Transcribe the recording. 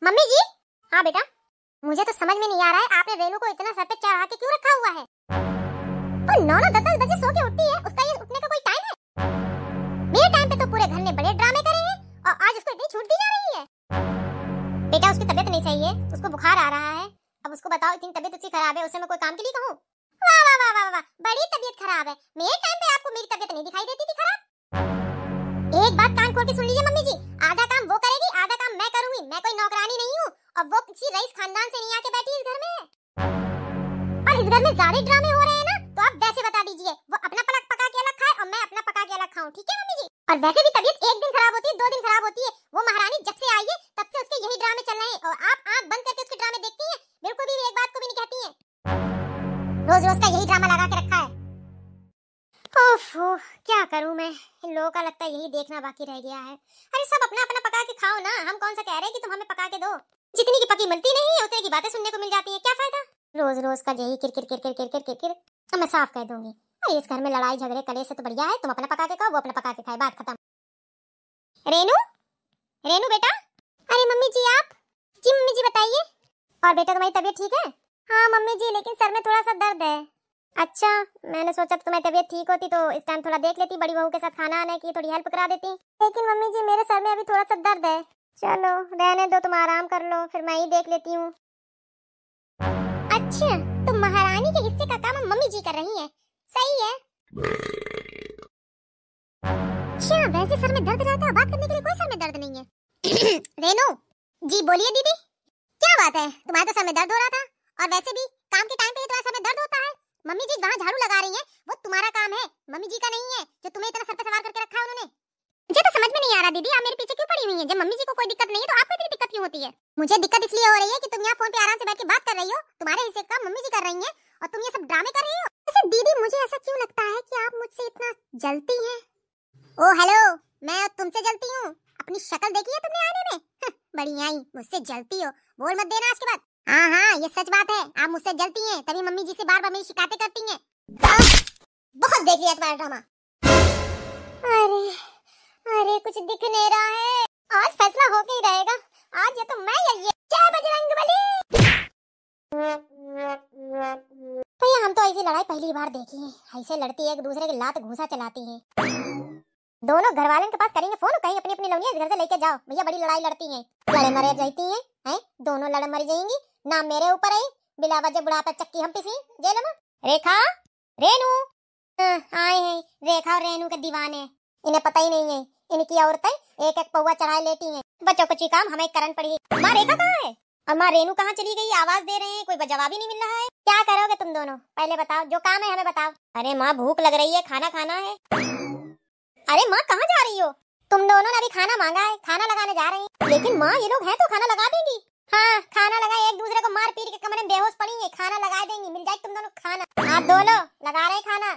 Mummy जी। हाँ बेटा। मुझे तो समझ में नहीं आ रहा है आपने रेनू को इतना सर पे चढ़ा के क्यों रखा हुआ है। वो 9-10 बजे सो के उठती है, उसका ये उठने का कोई टाइम है? मेरे टाइम पे तो पूरे घर ने बड़े ड्रामे करे हैं और आज उसको इतनी छूट दी जा रही है। बेटा उसकी तबीयत नहीं सही है, उसको बुखार आ रहा है। अब उसको बताओ इतनी तबीयत उसकी खराब है, उसे मैं कोई काम के लिए कहूँ? वाह वाह वाह वाह वाह, बड़ी तबीयत खराब है। मेरे टाइम पे आपको मेरी तबीयत नहीं दिखाई देती थी खराब? एक बात कान खोल के सुन लीजिए मम्मी जी, आधा काम वो करेगी आधा काम मैं करूंगी। मैं कोई नौकरानी नहीं हूँ और वो किसी रईस खानदान से नहीं आके बैठी इस घर में। और इस घर में ज्यादा ड्रामे हो रहे हैं ना, तो आप वैसे बता दीजिए वो अपना पलक पका के अलग खाए और मैं अपना पका के अलग खाऊं, ठीक है मम्मी जी? और वैसे भी तबीयत एक दिन खराब होती है 2 दिन खराब होती है, वो महारानी जब से आई है तब से उसके यही ड्रामे चल रहे हैं और आप आंख बंद करके उसके ड्रामे देखती हैं, बिल्कुल भी एक बात को भी नहीं कहती हैं। रोज रोज का यही ड्रामा लगा के रखा है। ओफो, क्या करूं मैं, इन लोगों का लगता है यही देखना बाकी रह गया है। अरे सब अपना अपना पका के खाओ ना, हम कौन सा कह रहे हैं कि तुम हमें पका के दो। जितनी की पकी मिलती नहीं है उतने की बातें सुनने को मिल जाती है, क्या फायदा रोज रोज का यही किरकिर किरकिर किरकिर किरकिर। अब मैं साफ कह दूंगी, अरे इस घर में लड़ाई झगड़े कले से तो बढ़िया है तुम अपना पका के खाओ, वो अपना पका के खाए, बात खत्म। रेनू, रेनू बेटा। अरे मम्मी जी आप। जी मम्मी जी बताइए। और बेटा तुम्हारी तबीयत ठीक है? हाँ मम्मी जी, लेकिन सर में थोड़ा सा दर्द है। अच्छा, मैंने सोचा तुम्हारी तबीयत ठीक होती तो इस टाइम थोड़ा देख लेती, बड़ी बहू के साथ खाना आने की थोड़ी हेल्प करा देती। लेकिन मम्मी जी मेरे सर में अभी थोड़ा सा दर्द है। चलो रहने दो, तुम आराम कर लो, फिर मैं ही देख लेती हूँ। अच्छा, तो महारानी के हिस्से का काम मम्मी जी कर रही हैं, सही है। अच्छा, वैसे सर में दर्द रहता है, बात करने के लिए कोई सर में दर्द नहीं है। रेनू जी बोलिए दीदी। क्या बात है, तुम्हारे तो सर में दर्द हो रहा था और वैसे भी काम के टाइम पे ही तुम्हारे सर में दर्द होता है। मम्मी जी वहाँ झाड़ू लगा रही हैं, वो तुम्हारा काम है, मम्मी जी का नहीं है, जो तुम्हें इतना सर पे सवार करके रखा है उन्होंने। मुझे तो समझ में नहीं आ रहा दीदी, आप मेरे पीछे क्यों पड़ी हुई हैं? जब मम्मी जी को कोई दिक्कत नहीं है तो आपको इतनी दिक्कत क्यों होती है? मुझे दिक्कत इसलिए हो रही है कि तुम यहाँ फोन पे आराम से बैठ के बात कर रही हो, तुम्हारे हिस्से का मम्मी जी कर रही हैं और तुम ये सब ड्रामे कर रही हो। वैसे दीदी मुझे ऐसा क्यों लगता है कि आप मुझसे इतना जलती हैं? ओ हेलो, मैं तुमसे जलती हूँ? अपनी शक्ल देखी है तुमने आईने में? बड़ी आई मुझसे जलती हो, बोल मत देना आज के बाद। हाँ हाँ ये सच बात है, आप मुझसे जलती हैं तभी मम्मी जी से बार बार मेरी शिकायतें करती हैं। बहुत देख लिया तुम्हारा ड्रामा। अरे अरे कुछ दिख नहीं रहा है, आज फैसला होके ही रहेगा, आज ये तो मैं ये। जय बजरंगबली। भैया हम तो ऐसी लड़ाई पहली बार देखी है, ऐसे लड़ती है एक दूसरे के लात घूंसा चलाती है। दोनों घर वालों के पास करेंगे फोन, कहीं अपनी अपनी लौनिया घर से लेके जाओ, भैया बड़ी लड़ाई लड़ती हैं, लड़े मरे रहती हैं, दोनों लड़े मर जाएंगी, ना मेरे ऊपर आई बिला वजह बुढ़ापा चक्की हम पिसी जेल में। रेखा, रेनू। आए हैं रेखा और रेनू के दीवाने, इन्हें पता ही नहीं है इनकी औरतें एक एक पौवा चढ़ाए लेटी हैं, बच्चों को काम हमें करन पड़ी। माँ रेखा कहाँ है और माँ रेनू कहाँ चली गई? आवाज दे रहे हैं कोई जवाब ही नहीं मिल रहा है, क्या करोगे तुम दोनों? पहले बताओ, जो काम है हमें बताओ। अरे माँ भूख लग रही है, खाना खाना है। अरे माँ कहाँ जा रही हो? तुम दोनों ने अभी खाना मांगा है, खाना लगाने जा रहे हैं। लेकिन माँ ये लोग हैं तो खाना लगा देंगी। हाँ खाना लगाए, एक दूसरे को मार पीट के कमरे में बेहोश पड़ी है, खाना लगा देंगी, मिल जाए तुम दोनों खाना। आप दोनों लगा रहे खाना,